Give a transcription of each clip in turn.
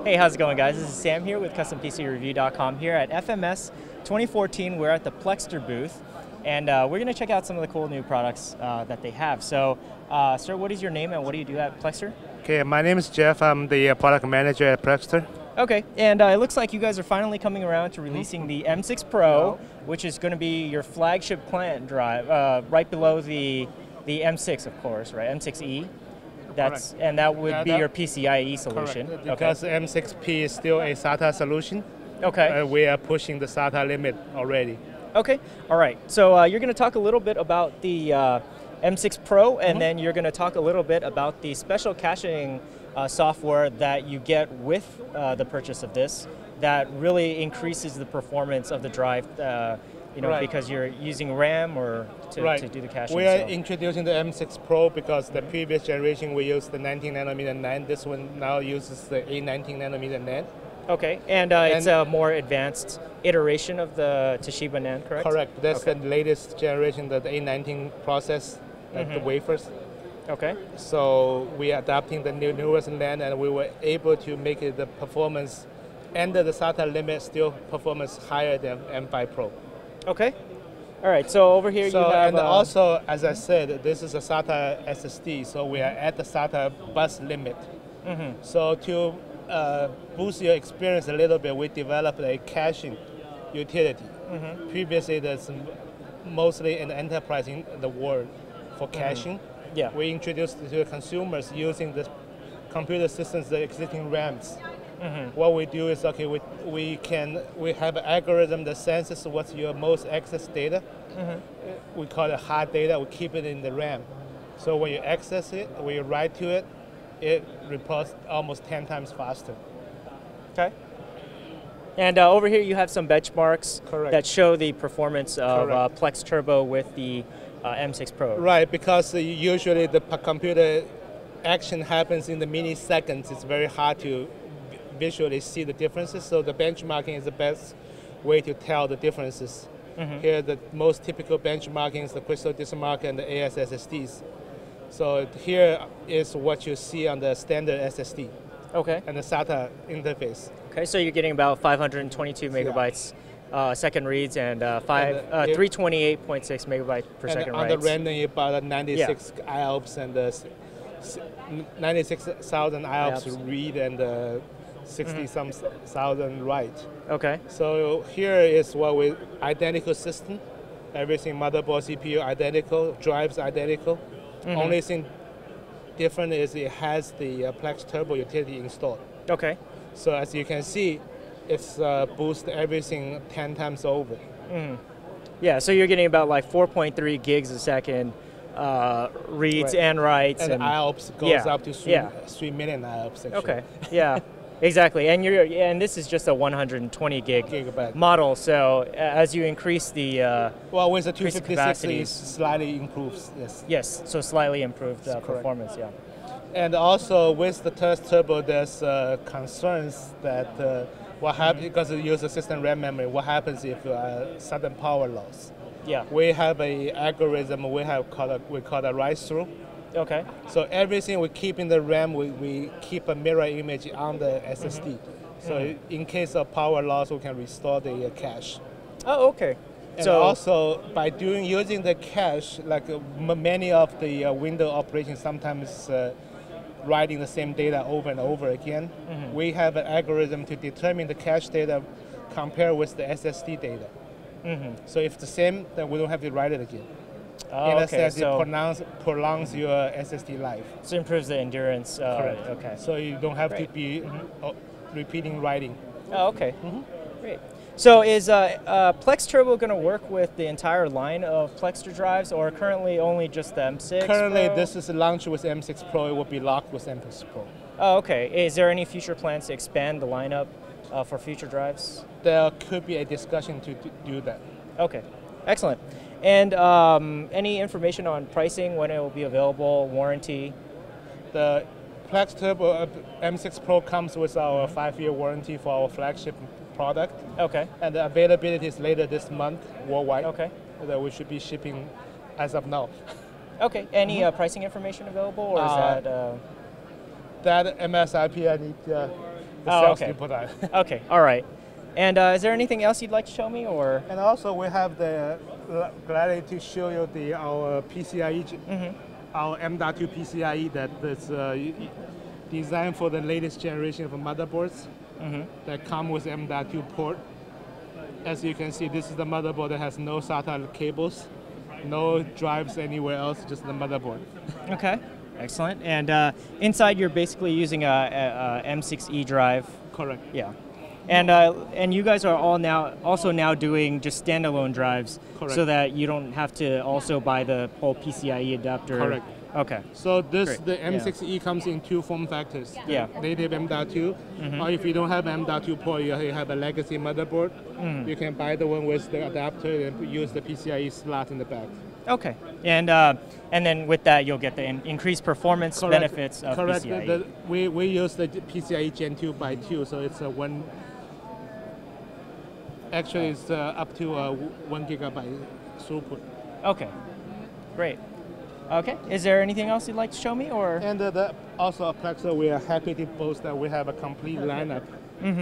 Hey, how's it going, guys? This is Sam here with CustomPCReview.com here at FMS 2014. We're at the Plextor booth, and we're going to check out some of the cool new products that they have. So, sir, what is your name and what do you do at Plextor? Okay, my name is Jeff. I'm the product manager at Plextor. Okay, and it looks like you guys are finally coming around to releasing the M6 Pro, which is going to be your flagship client drive, right below the M6, of course, right? M6e. And that would be your PCIe solution. Correct. Because M6P is still a SATA solution. Okay. We are pushing the SATA limit already. Okay. All right. So you're going to talk a little bit about the M6 Pro, and then you're going to talk a little bit about the special caching software that you get with the purchase of this that really increases the performance of the drive. Because you're using RAM or to do the caching. We are introducing the M6 Pro because the previous generation we used the 19nm NAND. This one now uses the A19nm NAND. Okay, and it's a more advanced iteration of the Toshiba NAND, correct? Correct. That's the latest generation, the A19 process, the wafers. Okay. So we are adapting the newest NAND, and we were able to make it the performance under the SATA limit, still performance higher than M5 Pro. Okay. All right. So over here you have. And also, as I said, this is a SATA SSD, so we are at the SATA bus limit. So to boost your experience a little bit, we developed a caching utility. Previously, that's mostly an enterprise in the world for caching. Yeah. We introduced it to consumers using the computer systems, the existing RAMs. What we do is, okay, we have an algorithm that senses what's your most access data. We call it hard data. We keep it in the RAM. So when you access it, when you write to it, it reports almost 10 times faster. Okay. And over here you have some benchmarks that show the performance of PlexTurbo with the M6 Pro. Right, because usually the computer action happens in the milliseconds. It's very hard to visually see the differences, so the benchmarking is the best way to tell the differences. Here, the most typical benchmarking is the Crystal Disk Mark and the AS SSDs. So here is what you see on the standard SSD. Okay. And the SATA interface. Okay, so you're getting about 522 megabytes second reads and 328.6 megabytes per second writes. On the random, about 96 IOPS and 96,000 IOPS read and 60-some thousand write. Okay. So here is what we identical system. Everything motherboard, CPU identical, drives identical. Only thing different is it has the PlexTurbo utility installed. Okay. So as you can see, it's boost everything 10 times over. Yeah. So you're getting about like 4.3 gigs a second. Reads and writes, and IOPS goes up to 3 million IOPS. Actually. Okay, yeah, exactly. And this is just a 120 gigabyte model. So as you increase the with the 256, it slightly improves. Yes. So slightly improved performance. Yeah. And also with the PlexTurbo, there's concerns that what happens because it uses system RAM memory. What happens if sudden power loss? Yeah. We have an algorithm we call a write-through. Okay. So everything we keep in the RAM, we keep a mirror image on the SSD. So in case of power loss, we can restore the cache. Oh, okay. And so also by using the cache, like many of the Windows operations sometimes writing the same data over and over again, we have an algorithm to determine the cache data compared with the SSD data. So if it's the same, then we don't have to write it again. In a sense, it prolongs your SSD life. So it improves the endurance. Correct. Okay. So you don't have to be repeating writing. Oh, okay. Great. So is PlexTurbo going to work with the entire line of Plextor drives, or currently only just the M6 Currently, Pro? This is launched with M6 Pro. It will be locked with M6 Pro. Oh, okay. Is there any future plans to expand the lineup for future drives? There could be a discussion to do that. Okay, excellent. And any information on pricing, when it will be available, warranty? The PlexTurbo M6 Pro comes with our 5-year warranty for our flagship product. Okay. And the availability is later this month worldwide. Okay. That we should be shipping as of now. Okay. Any pricing information available, or is that? That MSRP I need the sales team put out. Okay, all right. And is there anything else you'd like to show me, or? And also we have glad to show you our PCIe, our M.2 PCIe that is designed for the latest generation of motherboards that come with M.2 port. As you can see, this is the motherboard that has no SATA cables, no drives anywhere else, just the motherboard. Okay, excellent. And inside you're basically using a M6e drive. Correct. Yeah. And you guys are also now doing just standalone drives. Correct. So that you don't have to also buy the whole PCIe adapter. Correct. Okay. So the M6e comes in two form factors. Yeah. Native M.2, or if you don't have M.2 port, you have a legacy motherboard. You can buy the one with the adapter and use the PCIe slot in the back. Okay. And then with that, you'll get the increased performance benefits of PCIe. We use the PCIe Gen 2 by 2, so it's a one. Actually, it's up to 1 gigabyte throughput. Okay, great. Okay, is there anything else you'd like to show me, or? And also at Plextor, we are happy to boast that we have a complete lineup.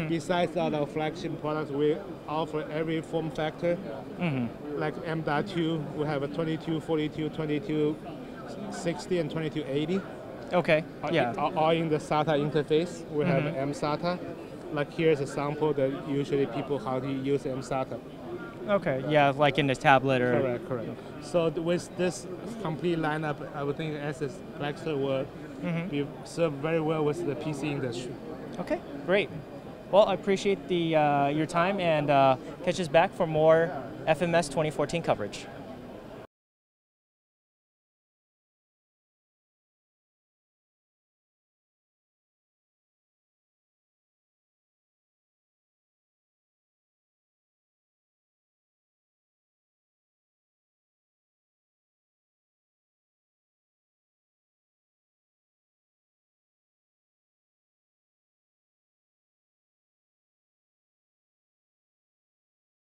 Besides our flagship products, we offer every form factor. Like M.2, we have a 2242, 2260, and 2280. Okay, yeah. All in the SATA interface. We have M-SATA. Like here's a sample that usually people how to use M-SATA. Okay, yeah, like in the tablet or... Correct. So with this complete lineup, I would think Plextor will be served very well with the PC industry. Okay, great. Well, I appreciate your time, and catch us back for more FMS 2014 coverage.